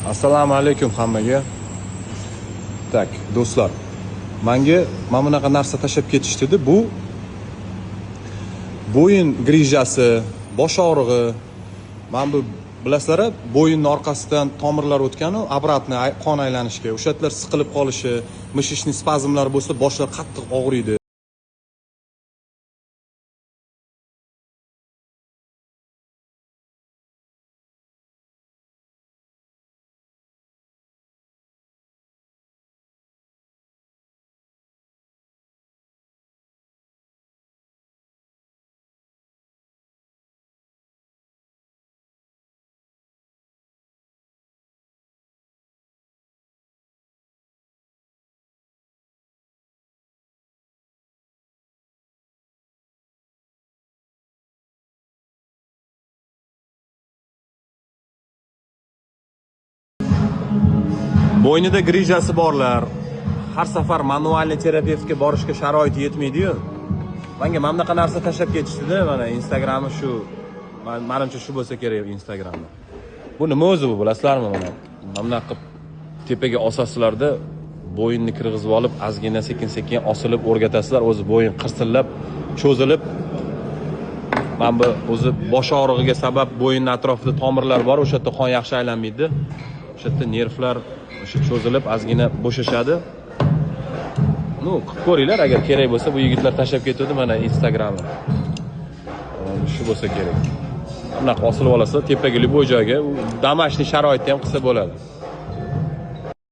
Assalomu alaykum hammaga. Tak, do'stlar. Menga mana bunaqa narsa tashab ketishdi. Bu bo'yin grijasi, bosh og'rig'i. Men bu bilasizlar, bo'yinning orqasidan tomirlar o'tgan-u, obratni qon aylanishga, o'shalar siqilib qolishi, mishishning spazmlari bo'lsa, boshlar qattiq og'riydi. Bo'ynida grijasi borlar, har safar manualniy terapevtga borishga sharoiti yetmaydi-yu. Menga mana bunaqa narsa tashab ketishdi-da, mana Instagramni shu, menimcha shu bo'lsa kerak Instagramda. Bu nima o'zi bu, bilasizlarmi mana? Mana bunaqa tepaga osasizlarda bo'yinni kirg'izib olib, ozgina sekin-sekin osilib o'rgatasizlar, o'zi bo'yin qirsillab, cho'zilib. Mana bu o'zi bosh og'rig'iga sabab bo'yinning atrofida tomirlar bor, o'sha yerda qon yaxshi aylanmaydi. O'sha yerda nervlar o'sha cho'zilib ozgina bo'shashadi. Nu, qilib ko'ringlar, agar kerak bo'lsa, bu yigitlar tashab ketadi mana Instagramga. Shu bo'lsa kerak. Bunaqa osilib olasizlar tepaga, любой joyga, damashli sharoitda ham qilsa bo'ladi.